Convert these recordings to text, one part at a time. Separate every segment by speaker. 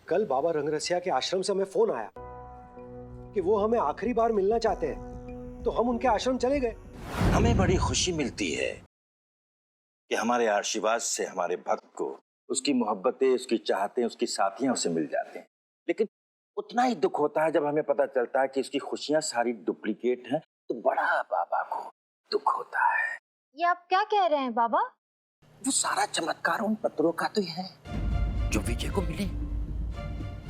Speaker 1: कल बाबा रंगरसिया के आश्रम से हमें फोन आया कि वो हमें आखिरी बार मिलना चाहते हैं, तो हम उनके आश्रम चले गए।
Speaker 2: हमें बड़ी खुशी मिलती है कि हमारे आशीर्वाद से हमारे भक्त को उसकी मोहब्बतें, उसकी चाहतें, उसकी साथियां उसे मिल जाते हैं। लेकिन उतना ही दुख होता है जब हमें पता चलता है कि उसकी खुशियां सारी डुप्लीकेट हैं, तो बड़ा बाबा को दुख होता है।
Speaker 3: ये आप क्या कह रहे हैं बाबा?
Speaker 2: वो सारा चमत्कार उन पत्रों का तो है जो विजय को मिले।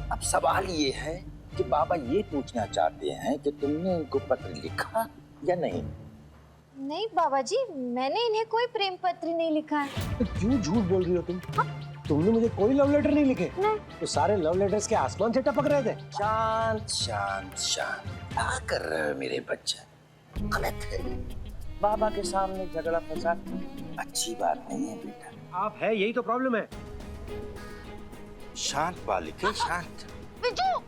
Speaker 2: अब सवाल ये है कि बाबा ये पूछना चाहते हैं कि तुमने इनको पत्र लिखा या नहीं।
Speaker 3: नहीं बाबा जी, मैंने इन्हें कोई प्रेम पत्र नहीं लिखा है।
Speaker 1: तो क्यों झूठ बोल रही हो तुम? तुमने मुझे कोई लव लेटर नहीं लिखे?
Speaker 3: नहीं।
Speaker 1: तो सारे लव लेटर्स के आसमान से टपक रहे थे।
Speaker 2: शांत शांत शांत, क्या कर रहे हो मेरे बच्चे? गलत है। बाबा के सामने झगड़ा फसाद अच्छी बात नहीं है बेटा।
Speaker 1: आप है, यही तो प्रॉब्लम है।
Speaker 2: शांत बालिके, शांत।
Speaker 3: बिजू,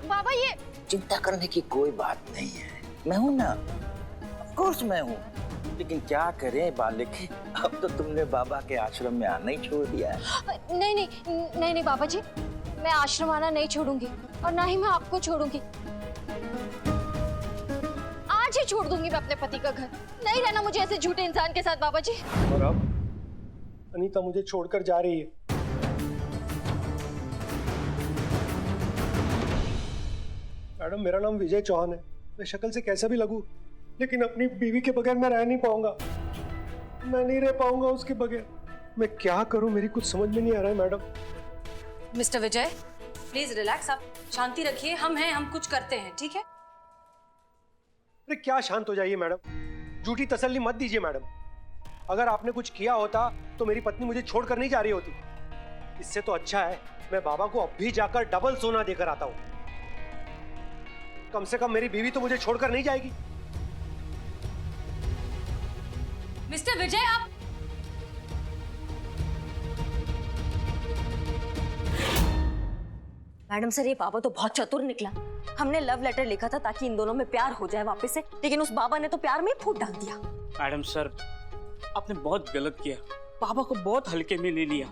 Speaker 3: बाबा ये
Speaker 2: चिंता करने की कोई बात नहीं है, मैं हूं ना, ऑफ कोर्स मैं हूं। लेकिन क्या करें बालिके, अब तो तुमने बाबा के आश्रम में आना ही छोड़ दिया है।
Speaker 3: नहीं नहीं नहीं नहीं बाबा जी, मैं आश्रम आना नहीं छोड़ूंगी और ना ही मैं आपको छोड़ूंगी। आज ही छोड़ दूंगी मैं अपने पति का घर। नहीं रहना मुझे ऐसे झूठे इंसान के साथ बाबा जी।
Speaker 1: और अब अनीता मुझे छोड़कर जा रही है। मैडम, मेरा नाम विजय चौहान है। मैं शक्ल से कैसा भी लगूं, लेकिन अपनी बीवी के बगैर मैं रह नहीं पाऊंगा। मैं नहीं रह पाऊंगा उसके बगैर। मैं क्या करूं, मेरी कुछ समझ में नहीं आ रहा है madam.
Speaker 4: Mister Vijay, please relax, आप शांति रखिए। हम हैं, हम कुछ करते हैं, ठीक है?
Speaker 1: अरे क्या शांत हो जाइए मैडम, झूठी तसल्ली मत दीजिए मैडम। अगर आपने कुछ किया होता तो मेरी पत्नी मुझे छोड़कर नहीं जा रही होती। इससे तो अच्छा है मैं बाबा को अब भी जाकर डबल सोना देकर आता हूं। कम से कम मेरी बीवी तो मुझे छोड़कर नहीं जाएगी।
Speaker 4: मिस्टर विजय, आप
Speaker 5: मैडम सर, ये बाबा तो बहुत चतुर निकला। हमने लव लेटर लिखा था ताकि इन दोनों में प्यार हो जाए वापस से, लेकिन उस बाबा ने तो प्यार में ही फूट डाल दिया।
Speaker 6: मैडम सर, आपने बहुत गलत किया, बाबा को बहुत हल्के में ले लिया।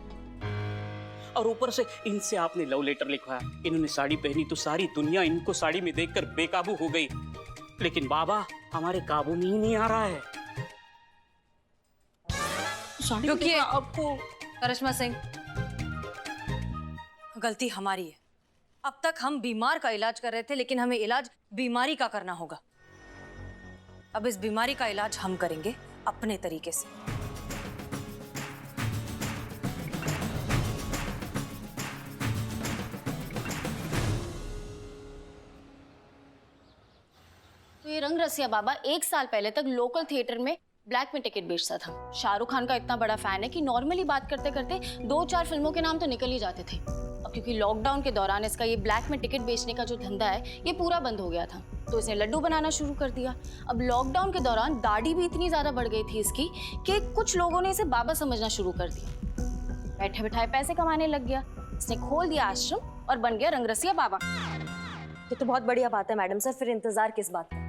Speaker 6: और ऊपर से इनसे आपने लव लेटर लिखवाया। इन्होंने साड़ी पहनी तो सारी दुनिया इनको साड़ी में देखकर बेकाबू हो गई, लेकिन बाबा हमारे काबू में ही नहीं आ रहा है।
Speaker 4: रुकिए। आपको करिश्मा सिंह, गलती हमारी है। अब तक हम बीमार का इलाज कर रहे थे, लेकिन हमें इलाज बीमारी का करना होगा। अब इस बीमारी का इलाज हम करेंगे अपने तरीके से।
Speaker 3: तो ये रंगरसिया बाबा 1 साल पहले तक लोकल थिएटर में ब्लैक में टिकट बेचता था। शाहरुख खान का इतना बड़ा फैन है कि नॉर्मली बात करते करते 2-4 फिल्मों के नाम तो निकल ही जाते थे। अब क्योंकि लॉकडाउन के दौरान इसका ये ब्लैक में टिकट बेचने का जो धंधा है ये पूरा बंद हो गया था, तो इसने लड्डू बनाना शुरू कर दिया। अब लॉकडाउन के दौरान दाढ़ी भी इतनी ज्यादा बढ़ गई थी इसकी कि कुछ लोगों ने इसे बाबा समझना शुरू कर दिया। बैठे बैठाए पैसे कमाने लग गया। इसने खोल दिया आश्रम और बन गया रंगरसिया बाबा।
Speaker 5: ये तो बहुत बढ़िया बात है मैडम सर, फिर इंतजार किस बात का?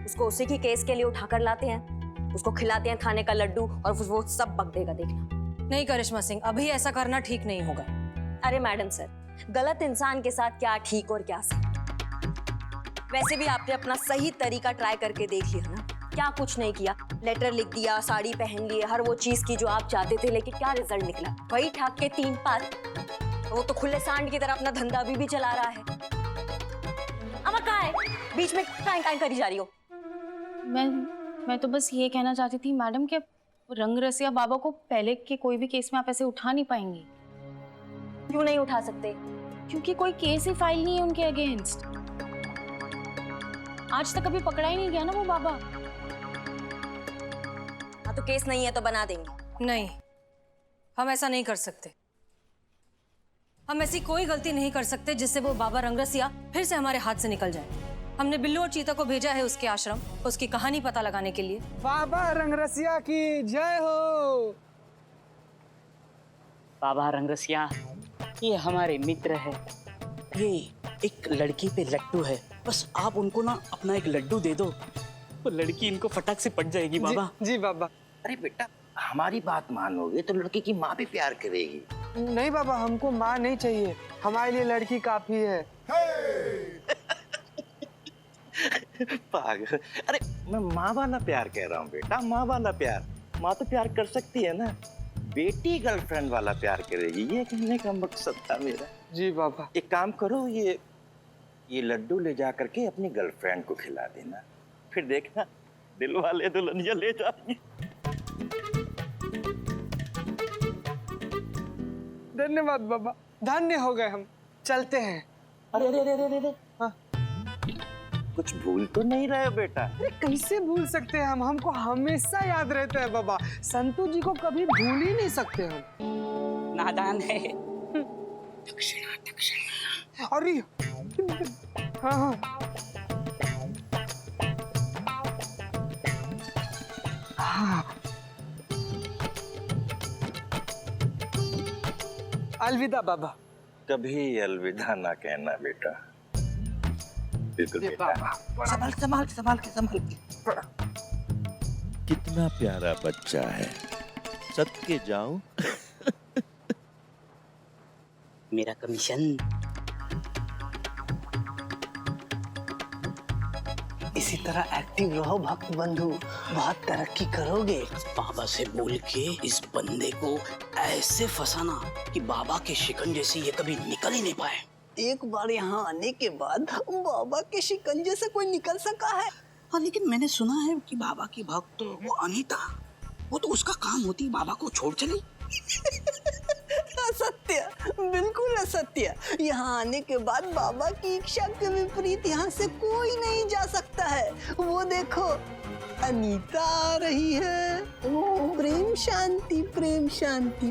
Speaker 5: उसको उसी की केस के लिए उठाकर लाते हैं, उसको खिलाते हैं खाने का लड्डू और वो सब बक देगा, देखना।
Speaker 4: नहीं करिश्मा सिंह, अभी ऐसा करना ठीक नहीं होगा।
Speaker 5: अरे मैडम सर, गलत इंसान के साथ क्या ठीक और क्या सही? वैसे भी आपने अपना सही तरीका ट्राई करके देख लिया ना, क्या कुछ नहीं किया। लेटर लिख दिया, साड़ी पहन ली, हर वो चीज की जो आप चाहते थे, लेकिन क्या रिजल्ट निकला? वही ठाक के 3 पार। वो तो खुले सांड की तरह अपना धंधा अभी भी चला रहा है। अमा कहाँ है? बीच में काई करी जा रही हो?
Speaker 3: मैं तो बस ये कहना चाहती थी मैडम कि रंगरसिया बाबा को पहले के कोई भी केस में आप ऐसे उठा नहीं पाएंगी।
Speaker 5: क्यों नहीं उठा सकते?
Speaker 3: क्योंकि कोई केस ही फाइल नहीं है उनके अगेंस्ट। आज तक कभी पकड़ा ही नहीं गया ना वो बाबा।
Speaker 5: हाँ, तो केस नहीं है तो बना देंगे।
Speaker 4: नहीं, हम ऐसा नहीं कर सकते। हम ऐसी कोई गलती नहीं कर सकते जिससे वो बाबा रंगरसिया फिर से हमारे हाथ से निकल जाए। हमने बिल्लू और चीता को भेजा है उसके आश्रम, उसकी कहानी पता लगाने के लिए।
Speaker 7: बाबा रंगरसिया की जय हो।
Speaker 6: बाबा रंगरसिया, ये हमारे मित्र है। ये एक लड़की पे लट्टू है, बस आप उनको ना अपना एक लड्डू दे दो, वो लड़की इनको फटाक से पट जाएगी बाबा।
Speaker 7: जी बाबा।
Speaker 2: अरे बेटा, हमारी बात मानोगे तो लड़की की माँ भी प्यार करेगी।
Speaker 7: नहीं बाबा, हमको माँ नहीं चाहिए, हमारे लिए लड़की काफी है।
Speaker 2: पागल, अरे मैं माँ वाला प्यार कह रहा हूँ बेटा, माँ वाला प्यार। माँ तो प्यार कर सकती है ना, बेटी गर्लफ्रेंड वाला प्यार करेगी, ये कहने का मकसद था मेरा।
Speaker 7: जी बाबा।
Speaker 2: एक काम करो, ये लड्डू ले जा करके अपनी गर्लफ्रेंड को खिला देना, फिर देखना दिल वाले दुल्हनिया ले जाएंगे।
Speaker 7: धन्यवाद बाबा, धन्य हो गए हम, चलते हैं।
Speaker 2: अरे अरे अरे अरे,
Speaker 7: हाँ।
Speaker 2: कुछ भूल तो नहीं रहे बेटा?
Speaker 7: अरे कैसे भूल सकते हैं हम, हमको हमेशा याद रहता है बाबा, संतू जी को कभी भूल ही नहीं सकते हम।
Speaker 6: नादान है।
Speaker 7: अरे हाँ हाँ हाँ। अलविदा बाबा।
Speaker 2: कभी अलविदा ना कहना बेटा। बिल्कुल
Speaker 7: ये
Speaker 2: बेटा।
Speaker 7: बाबा।
Speaker 2: संभाल संभाल संभाल के संभाल के।
Speaker 8: कितना प्यारा बच्चा है, सदके जाऊं।
Speaker 6: मेरा कमीशन।
Speaker 9: इसी तरह एक्टिव रहो भक्त बंधु, बहुत तरक्की करोगे।
Speaker 6: बाबा से बोल के इस बंदे को ऐसे फंसाना कि बाबा के शिकंजे से ये कभी निकल ही नहीं पाए।
Speaker 9: एक बार यहाँ आने के बाद बाबा के शिकंजे से कोई निकल सका है?
Speaker 6: हाँ, लेकिन मैंने सुना है कि बाबा की भक्त वो अनीता, वो तो उसका काम होती है बाबा को छोड़ चली।
Speaker 9: असत्य, बिल्कुल असत्य। यहाँ आने के बाद बाबा की इच्छा के विपरीत यहाँ से कोई नहीं जा सकता है। वो देखो अनीता आ रही है। ओ, प्रेम शांति, प्रेम शांति।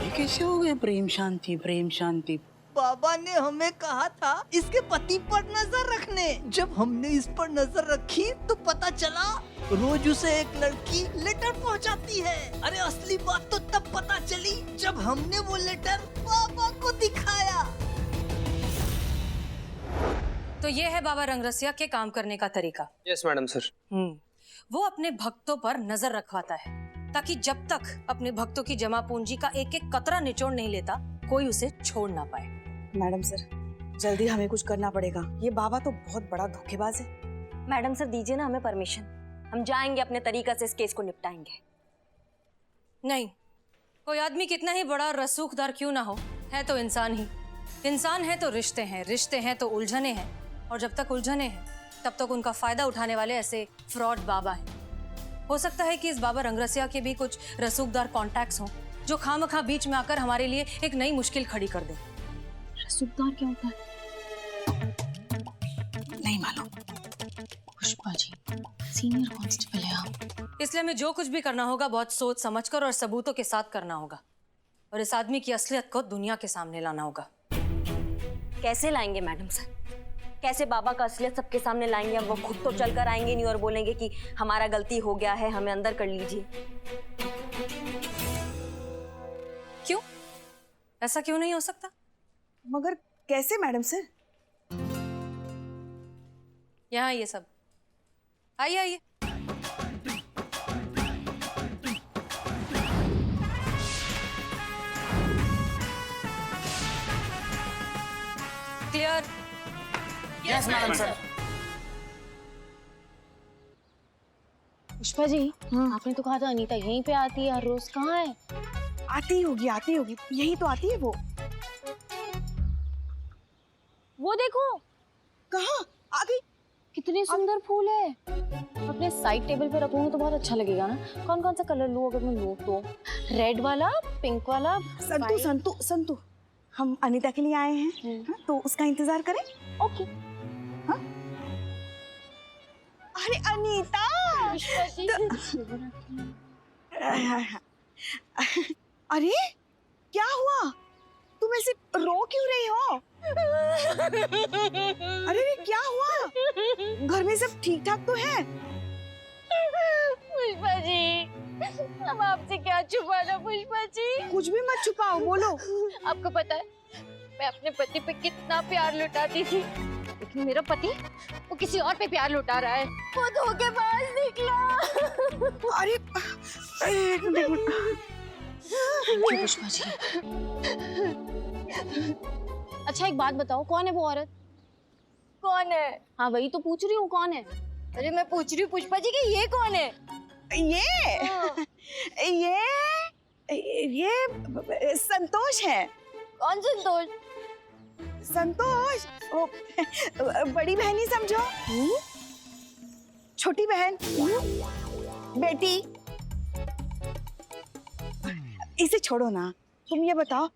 Speaker 6: ये कैसे हो गया प्रेम शांति प्रेम शांति?
Speaker 9: बाबा ने हमें कहा था इसके पति पर नजर रखने। जब हमने इस पर नजर रखी तो पता चला रोज उसे एक लड़की लेटर पहुंचाती है। अरे असली बात तो तब पता चली जब हमने वो लेटर बाबा को दिखाया।
Speaker 4: तो ये है बाबा रंगरसिया के काम करने का तरीका।
Speaker 7: Yes madam sir.
Speaker 4: वो अपने भक्तों पर नजर रखवाता है ताकि जब तक अपने भक्तों की जमा पूंजी का एक एक कतरा निचोड़ नहीं लेता, कोई उसे छोड़ ना पाए।
Speaker 10: मैडम सर, जल्दी हमें कुछ करना पड़ेगा, ये बाबा तो बहुत बड़ा धोखेबाज है।
Speaker 5: मैडम सर दीजिए ना हमें परमिशन, हम जाएंगे अपने तरीका से इस केस को निपटाएंगे।
Speaker 4: नहीं, कोई आदमी कितना ही बड़ा और रसूखदार क्यों ना हो, है तो इंसान ही। इंसान है तो रिश्ते हैं, रिश्ते हैं तो उलझने हैं, और जब तक उलझने हैं तब तक उनका फायदा उठाने वाले ऐसे फ्रॉड बाबा हैं। हो सकता है कि इस बाबा रंगरसिया के भी कुछ रसूखदार कॉन्टैक्ट्स हों जो खामखा बीच में आकर हमारे लिए एक नई मुश्किल खड़ी कर दे।
Speaker 3: रसूखदार क्या होता है?
Speaker 6: नहीं मालूम।
Speaker 3: पुष्पा जी सीनियर कांस्टेबल है आप,
Speaker 4: इसलिए हमें जो कुछ भी करना होगा बहुत सोच समझकर और सबूतों के साथ करना होगा, और इस आदमी की असलियत को दुनिया के सामने लाना होगा।
Speaker 5: कैसे लाएंगे मैडम सर? कैसे बाबा का असलियत सबके सामने लाएंगे? अब वो खुद तो चल कर आएंगे नहीं और बोलेंगे कि हमारा गलती हो गया है, हमें अंदर कर लीजिए।
Speaker 4: क्यों? ऐसा क्यों नहीं हो सकता?
Speaker 10: मगर कैसे मैडम सर?
Speaker 4: यहाँ ये सब आइए आइए। Clear?
Speaker 10: Yes madam sir.
Speaker 3: Pushpa ji आपने तो कहा था अनीता यहीं पे आती है हर रोज, कहाँ है?
Speaker 10: आती होगी यही तो आती है वो।
Speaker 3: वो देखो
Speaker 10: कहाँ आ गई?
Speaker 3: कितने सुंदर फूल है। अपने साइड टेबल पे रखूंगी तो बहुत अच्छा लगेगा ना। कौन कौन सा कलर लूं अगर मैं लूं तो? रेड वाला, पिंक वाला,
Speaker 10: संतू संतू संतू, हम अनीता के लिए आए हैं, हाँ, तो उसका इंतजार करें।
Speaker 3: ओके।
Speaker 10: हाँ? अरे अनीता! अरे क्या हुआ? तुम ऐसे रो क्यों रही हो? अरे क्या हुआ? घर में सब ठीक ठाक तो है?
Speaker 3: पुष्पा जी हम आपसे क्या छुपाना पुष्पा जी?
Speaker 10: कुछ भी मत छुपाओ, बोलो।
Speaker 3: आपको पता है मैं अपने पति पे कितना प्यार लुटाती थी, लेकिन मेरा पति वो किसी और पे प्यार लुटा रहा है। वो धोखेबाज निकला।
Speaker 10: अरे एक मिनट।
Speaker 3: पुष्पा जी। अच्छा एक बात बताओ, कौन है वो औरत?
Speaker 5: कौन है?
Speaker 3: हाँ वही तो पूछ रही हूँ, कौन है?
Speaker 5: अरे मैं पूछ रही हूँ पुष्पा जी कि ये कौन है?
Speaker 10: ये संतोष है।
Speaker 5: कौन संतोष?
Speaker 10: संतोष वो बड़ी बहन ही समझो। छोटी बहन, बेटी। इसे छोड़ो ना, तुम ये बताओ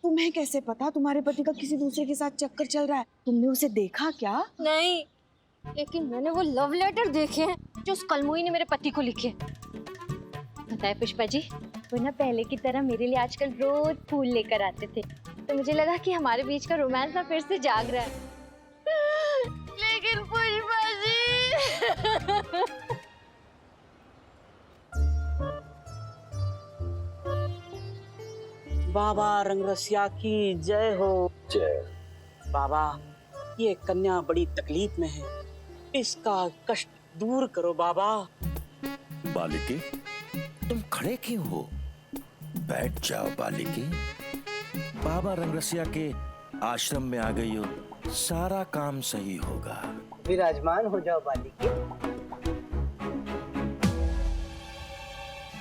Speaker 10: तुम्हें कैसे पता तुम्हारे पति का किसी दूसरे के साथ चक्कर चल रहा है? तुमने उसे देखा क्या?
Speaker 3: नहीं, लेकिन मैंने वो लव लेटर देखे हैं जो उस कलमुई ने मेरे पति को लिखे। पता है पुष्पा जी, वो ना पहले की तरह मेरे लिए आजकल रोज फूल लेकर आते थे, तो मुझे लगा कि हमारे बीच का रोमांस ना फिर से जाग रहा है। लेकिन पुष्पा जी
Speaker 6: बाबा रंगरसिया की जय हो।
Speaker 2: जय।
Speaker 6: बाबा ये कन्या बड़ी तकलीफ में है, इसका कष्ट दूर करो बाबा।
Speaker 8: बालिके, तुम खड़े क्यों हो? बैठ जाओ बालिके। बाबा रंगरसिया के आश्रम में आ गई हो, सारा काम सही होगा।
Speaker 9: विराजमान हो जाओ बालिके।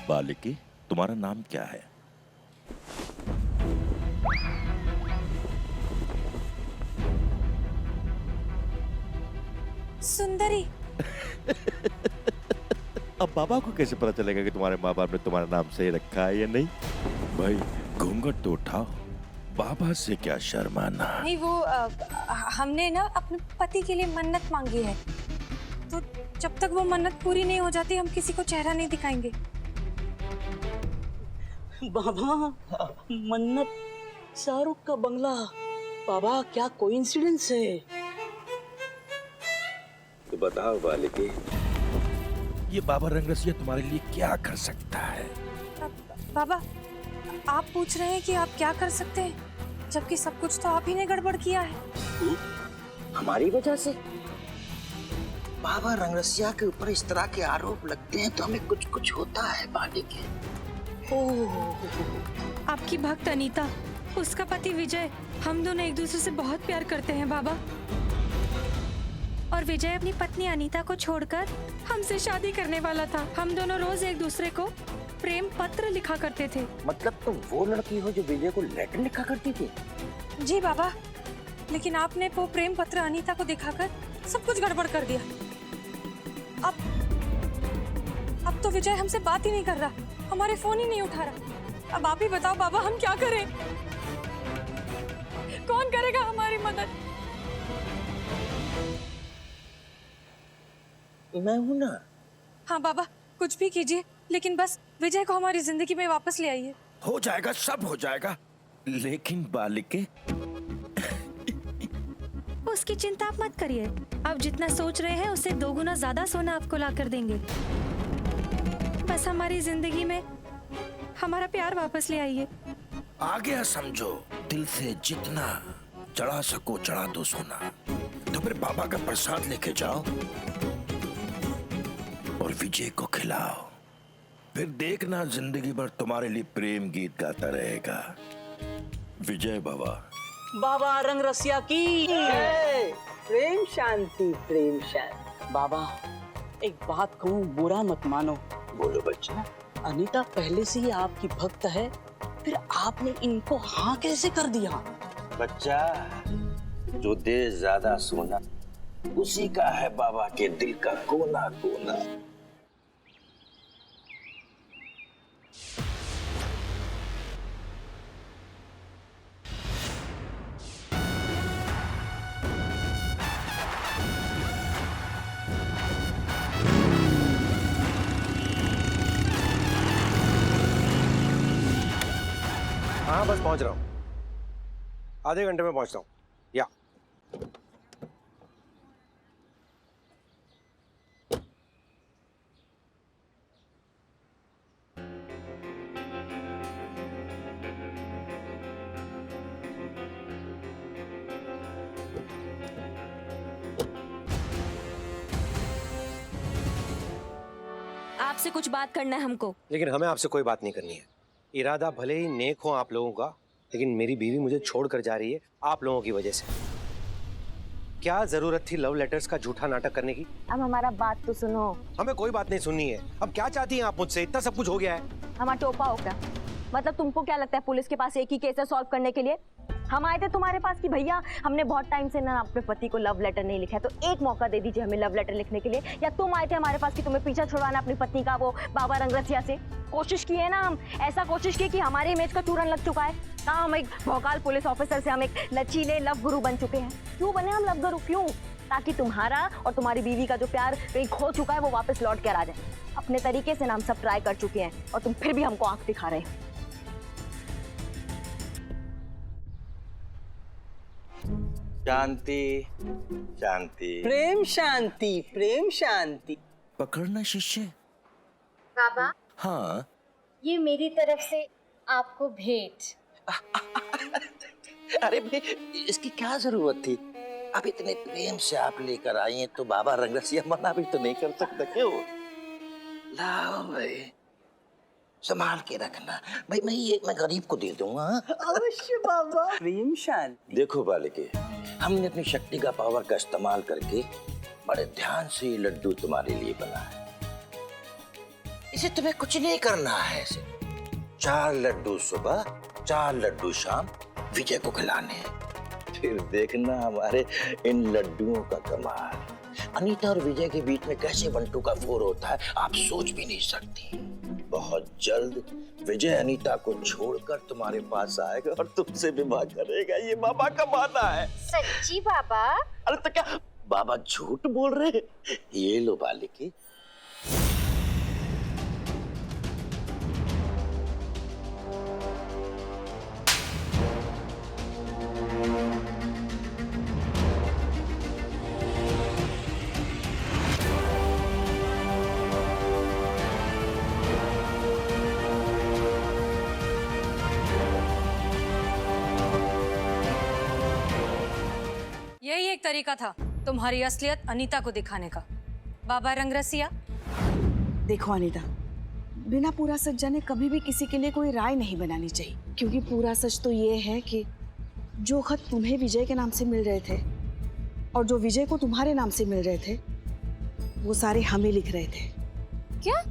Speaker 8: बालिके, तुम्हारा नाम क्या है?
Speaker 4: सुंदरी।
Speaker 8: अब बाबा को कैसे पता चलेगा कि तुम्हारे माँ बाप ने तुम्हारा नाम सही रखा है या नहीं? भाई घूंघट तो उठाओ, बाबा से क्या शर्माना।
Speaker 4: नहीं वो हमने ना अपने पति के लिए मन्नत मांगी है, तो जब तक वो मन्नत पूरी नहीं हो जाती हम किसी को चेहरा नहीं दिखाएंगे।
Speaker 6: बाबा मन्नत, शाहरुख का बंगला। बाबा क्या कोइंसिडेंस है।
Speaker 2: तो बताओ बालिके,
Speaker 8: ये बाबा रंगरसिया तुम्हारे लिए क्या कर सकता है?
Speaker 4: बाबा आप पूछ रहे हैं कि आप क्या कर सकते हैं, जबकि सब कुछ तो आप ही ने गड़बड़ किया है।
Speaker 2: हमारी वजह से बाबा रंगरसिया के ऊपर इस तरह के आरोप लगते हैं तो हमें कुछ कुछ होता है बालिके।
Speaker 4: आपकी भक्त अनीता, उसका पति विजय, हम दोनों एक दूसरे से बहुत प्यार करते हैं बाबा। और विजय अपनी पत्नी अनीता को छोड़कर हमसे शादी करने वाला था। हम दोनों रोज एक दूसरे को प्रेम पत्र लिखा करते थे।
Speaker 2: मतलब तुम वो लड़की हो जो विजय को लेटर लिखा करती थी?
Speaker 4: जी बाबा, लेकिन आपने वो प्रेम पत्र अनीता को दिखाकर सब कुछ गड़बड़ कर दिया। अब तो विजय हमसे बात ही नहीं कर रहा, हमारे फोन ही नहीं उठा रहा। अब आप ही बताओ बाबा, हम क्या करें? कौन करेगा हमारी मदद?
Speaker 2: मैं हूं ना।
Speaker 4: हाँ बाबा, कुछ भी कीजिए, लेकिन बस विजय को हमारी जिंदगी में वापस ले आइए।
Speaker 8: हो जाएगा, सब हो जाएगा। लेकिन बालिके,
Speaker 4: उसकी चिंता आप मत करिए। आप जितना सोच रहे हैं उससे 2 गुना ज्यादा सोना आपको ला कर देंगे। बस हमारी जिंदगी में हमारा प्यार वापस ले आइए।
Speaker 8: आ गया समझो। दिल से जितना चढ़ा सको चढ़ा दो सोना। तो फिर बाबा का प्रसाद लेके जाओ और विजय को खिलाओ। फिर देखना जिंदगी भर तुम्हारे लिए प्रेम गीत गाता रहेगा। विजय बाबा।
Speaker 6: बाबा रंगरसिया की
Speaker 9: प्रेम शांति, प्रेम शांति।
Speaker 6: बाबा एक बात कहूँ, बुरा मत मानो।
Speaker 2: बोलो बच्चा।
Speaker 6: अनीता पहले से ही आपकी भक्त है, फिर आपने इनको हाँ कैसे कर दिया?
Speaker 2: बच्चा, जो दे ज्यादा सोना उसी का है बाबा के दिल का कोना कोना।
Speaker 1: हाँ बस पहुंच रहा हूँ, आधे घंटे में पहुंचता हूँ। या
Speaker 5: आपसे कुछ बात करना है हमको।
Speaker 1: लेकिन हमें आपसे कोई बात नहीं करनी है। इरादा भले ही नेक हो आप लोगों का, लेकिन मेरी बीवी मुझे छोड़ कर जा रही है आप लोगों की वजह से। क्या जरूरत थी लव लेटर्स का झूठा नाटक करने की?
Speaker 5: अब हमारा बात तो सुनो।
Speaker 1: हमें कोई बात नहीं सुननी है। अब क्या चाहती हैं आप मुझसे? इतना सब कुछ हो गया है।
Speaker 5: हमारा टोपा हो क्या? मतलब तुमको क्या लगता है पुलिस के पास एक ही केस है सॉल्व करने के लिए? हम आए थे तुम्हारे पास कि भैया हमने बहुत टाइम से ना अपने पति को लव लेटर नहीं लिखा है, तो एक मौका दे दीजिए हमें लव लेटर लिखने के लिए। या तुम आए थे हमारे पास कि तुम्हें पीछा छुड़वाना अपनी पत्नी का, वो बाबा रंगरसिया से। कोशिश की है ना हम, ऐसा कोशिश की कि हमारे इमेज का चूरन लग चुका है। कहाँ हम एक भौकाल पुलिस ऑफिसर से हम एक लचीले लव गुरु बन चुके हैं। क्यों बने हम लव गुरु? क्यों? ताकि तुम्हारा और तुम्हारी बीवी का जो प्यार कहीं खो चुका है वो वापस लौट कर आ जाए। अपने तरीके से ना हम सब ट्राई कर चुके हैं और तुम फिर भी हमको आंख दिखा रहे हो।
Speaker 2: शांति शांति।
Speaker 9: प्रेम शांति, प्रेम शांति।
Speaker 8: पकड़ना शिष्य।
Speaker 3: बाबा,
Speaker 8: हाँ
Speaker 3: ये मेरी तरफ से आपको भेंट।
Speaker 2: अरे भाई, इसकी क्या जरूरत थी? अब इतने प्रेम से आप लेकर आई हैं तो बाबा रंगरसिया मना भी तो नहीं कर सकता। क्यों? लाओ भाई, संभाल के रखना भाई। मैं गरीब को दे दूंगा।
Speaker 9: अवश्य बाबा। प्रेम शांति।
Speaker 2: देखो बालिके, हमने अपनी शक्ति का पावर का इस्तेमाल करके बड़े ध्यान से ये लड्डू तुम्हारे लिए बना है। इसे तुम्हें कुछ नहीं करना है। इसे 4 लड्डू सुबह, 4 लड्डू शाम विजय को खिलाने हैं। फिर देखना हमारे इन लड्डुओं का कमाल। अनीता और विजय के बीच में कैसे 1-2 का 4 होता है आप सोच भी नहीं सकती। बहुत जल्द विजय अनीता को छोड़कर तुम्हारे पास आएगा और तुमसे विवाह करेगा। ये बाबा का वादा है।
Speaker 3: सच्ची बाबा?
Speaker 2: अरे तो क्या बाबा झूठ बोल रहे हैं? ये लो बालिके।
Speaker 4: यही एक तरीका था तुम्हारी असलियत अनीता को दिखाने का। बाबा रंगरसिया।
Speaker 10: देखो अनीता, बिना पूरा सच जाने कभी भी किसी के लिए कोई राय नहीं बनानी चाहिए, क्योंकि पूरा सच तो ये है कि जो खत तुम्हें विजय के नाम से मिल रहे थे और जो विजय को तुम्हारे नाम से मिल रहे थे वो सारे हमें लिख रहे थे।
Speaker 3: क्या?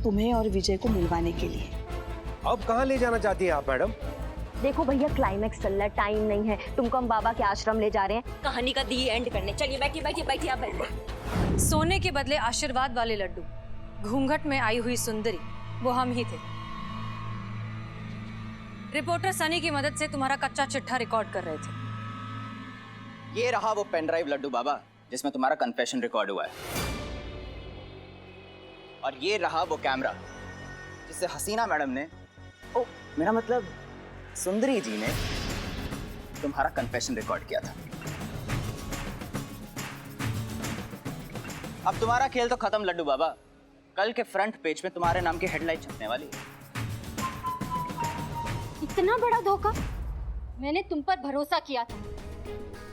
Speaker 10: तुम्हें और विजय को मिलवाने के लिए।
Speaker 1: अब कहाँ ले जाना चाहती हैं आप मैडम?
Speaker 5: देखो भैया, क्लाइमैक्स चल रहा है, टाइम नहीं है। तुमको हम बाबा के आश्रम ले जा रहे हैं कहानी का दी एंड करने। चलिए बैठिए बैठिए बैठिए, आप बैठिए।
Speaker 4: सोने के बदले आशीर्वाद वाले लड्डू, घूंघट में आई हुई सुंदरी, वो हम ही थे। रिपोर्टर सनी की मदद से तुम्हारा कच्चा चिट्ठा रिकॉर्ड कर रहे थे।
Speaker 11: ये रहा वो पेन ड्राइव लड्डू बाबा जिसमें तुम्हारा कन्फेशन रिकॉर्ड हुआ है। और ये रहा वो कैमरा जिससे हसीना मैडम ने, ओ मेरा मतलब सुंदरी जी ने, तुम्हारा कन्फेशन रिकॉर्ड किया था। अब तुम्हारा खेल तो खत्म लड्डू बाबा। कल के फ्रंट पेज में तुम्हारे नाम की हेडलाइन छपने वाली है।
Speaker 3: इतना बड़ा धोखा? मैंने तुम पर भरोसा किया था,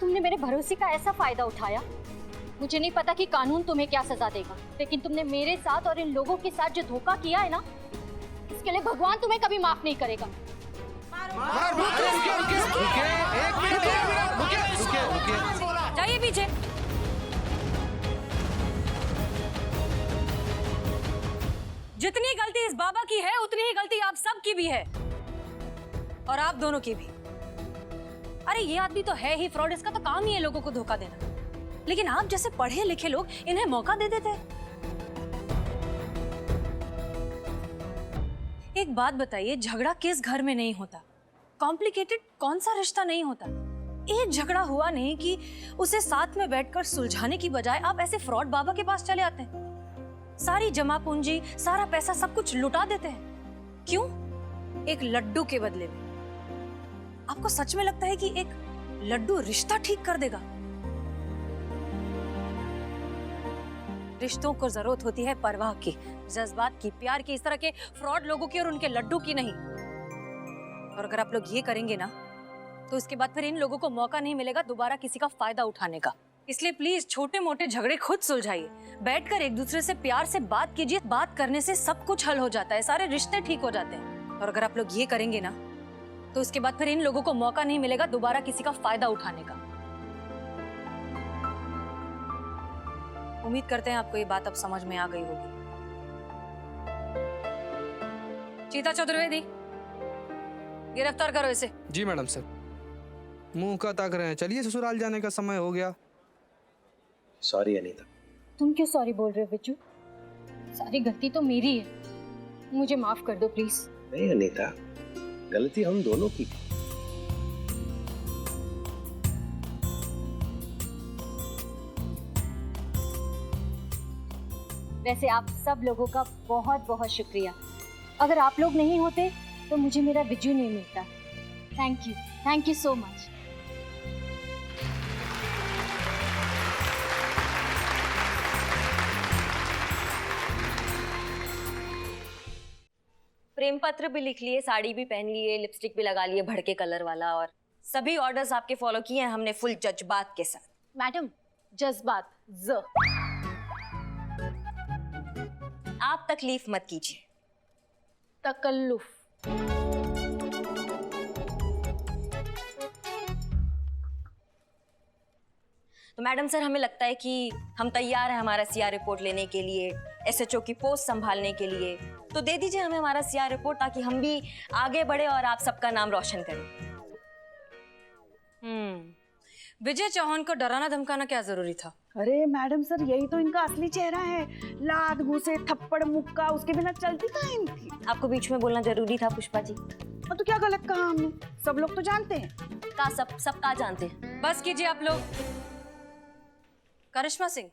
Speaker 3: तुमने मेरे भरोसे का ऐसा फायदा उठाया। मुझे नहीं पता कि कानून तुम्हें क्या सजा देगा, लेकिन तुमने मेरे साथ और इन लोगों के साथ जो धोखा किया है ना, इसके लिए भगवान तुम्हें कभी माफ नहीं करेगा।
Speaker 4: जाइए पीछे। जितनी गलती इस बाबा की है उतनी ही गलती आप सब की भी है, और आप दोनों की भी। अरे ये आदमी तो है ही फ्रॉड, इसका तो काम ही है लोगों को धोखा देना। लेकिन आप जैसे पढ़े लिखे लोग इन्हें मौका दे देते हैं। एक बात बताइए, झगड़ा किस घर में नहीं होता? कॉम्प्लिकेटेड कौन सा रिश्ता नहीं होता? एक झगड़ा हुआ नहीं कि उसे साथ में बैठकर सुलझाने की बजाय आप ऐसे फ्रॉड बाबा के पास चले आते हैं, सारी जमा पूंजी, सारा पैसा, सब कुछ लुटा देते हैं। क्यों? एक लड्डू के बदले में। आपको सच में लगता है कि एक लड्डू रिश्ता ठीक कर देगा? रिश्तों को जरूरत होती है परवाह की, जज्बात की, प्यार की, इस तरह के फ्रॉड लोगों की और उनके लड्डू की नहीं। और अगर आप लोग ये करेंगे ना, तो इसके बाद फिर इन लोगों को मौका नहीं मिलेगा दोबारा किसी का फायदा उठाने का। इसलिए प्लीज छोटे मोटे झगड़े खुद सुलझाइए, बैठकर एक दूसरे से प्यार से बात कीजिए। बात करने से सब कुछ हल हो जाता है, सारे रिश्ते ठीक हो जाते हैं। और अगर आप लोग ये करेंगे ना, तो उसके बाद फिर इन लोगों को मौका नहीं मिलेगा दोबारा किसी का फायदा उठाने का। उम्मीद करते हैं आपको ये बात अब समझ में आ गई होगी। चीता चतुर्वेदी, गिरफ्तार करो इसे।
Speaker 7: जी मैडम सर। मुंह का ताक रहे हैं, चलिए ससुराल जाने का समय हो गया।
Speaker 1: सॉरी अनीता।
Speaker 3: तुम क्यों सॉरी बोल रहे हो बिज्जू? सारी गलती तो मेरी है, मुझे माफ कर दो प्लीज।
Speaker 1: नहीं अनीता, गलती हम दोनों की थी।
Speaker 3: वैसे आप सब लोगों का बहुत बहुत शुक्रिया। अगर आप लोग नहीं होते तो मुझे मेरा बिज्जू नहीं मिलता। Thank you so much.
Speaker 5: प्रेम पत्र भी लिख लिए, साड़ी भी पहन लिए, लिपस्टिक भी लगा लिए भड़के कलर वाला, और सभी ऑर्डर्स आपके फॉलो किए हैं हमने फुल जज्बात के साथ।
Speaker 3: मैडम, जज्बात ज।
Speaker 5: आप तकलीफ मत कीजिए।
Speaker 3: तकल्लुफ।
Speaker 5: तो मैडम सर, हमें लगता है कि हम तैयार हैं हमारा सीआर रिपोर्ट लेने के लिए, एसएचओ की पोस्ट संभालने के लिए। तो दे दीजिए हमें हमारा सीआर रिपोर्ट, ताकि हम भी आगे बढ़े और आप सबका नाम रोशन करें।
Speaker 4: विजय चौहान को डराना धमकाना क्या जरूरी था?
Speaker 10: अरे मैडम सर, यही तो इनका असली चेहरा है। लात घूसे, थप्पड़ मुक्का, उसके बिना चलती कहाँ इनकी।
Speaker 5: आपको बीच में बोलना जरूरी था पुष्पा जी।
Speaker 10: तो क्या गलत कहा हमने? सब लोग तो जानते हैं।
Speaker 5: का सब का जानते हैं।
Speaker 4: बस कीजिए आप लोग। करिश्मा सिंह,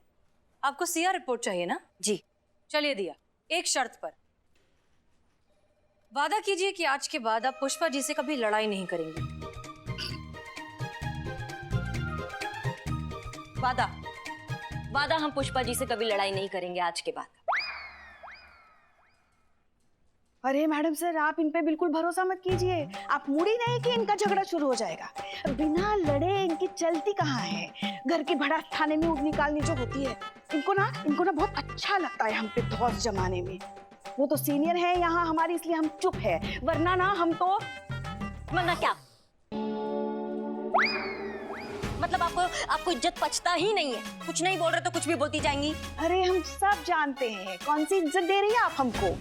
Speaker 4: आपको सीआर रिपोर्ट चाहिए ना?
Speaker 5: जी।
Speaker 4: चलिए दिया, एक शर्त पर। वादा कीजिए कि आज के बाद आप पुष्पा जी से कभी लड़ाई नहीं करेंगे।
Speaker 5: वादा हम पुष्पा जी से कभी लड़ाई नहीं करेंगे आज के बाद।
Speaker 10: अरे मैडम सर, आप इन पे बिल्कुल भरोसा मत कीजिए। आप मुड़ी नहीं कि इनका झगड़ा शुरू हो जाएगा। बिना लड़े इनकी चलती कहाँ है। घर की भड़ास थाने में ऊँट निकालनी जो होती है, इनको ना बहुत अच्छा लगता है हम पे धौंस जमाने में। वो तो सीनियर है यहाँ हमारी, इसलिए हम चुप है, वरना ना हम तो।
Speaker 5: वरना क्या? मतलब आपको इज्जत पचता ही नहीं है। कुछ नहीं बोल रहे तो कुछ भी बोलती जाएंगी।
Speaker 10: अरे हम सब जानते हैं कौन सी इज्जत दे रही है आप हमको।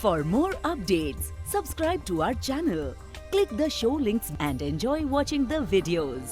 Speaker 12: For more updates, subscribe to our channel, click the show links and enjoy watching the videos.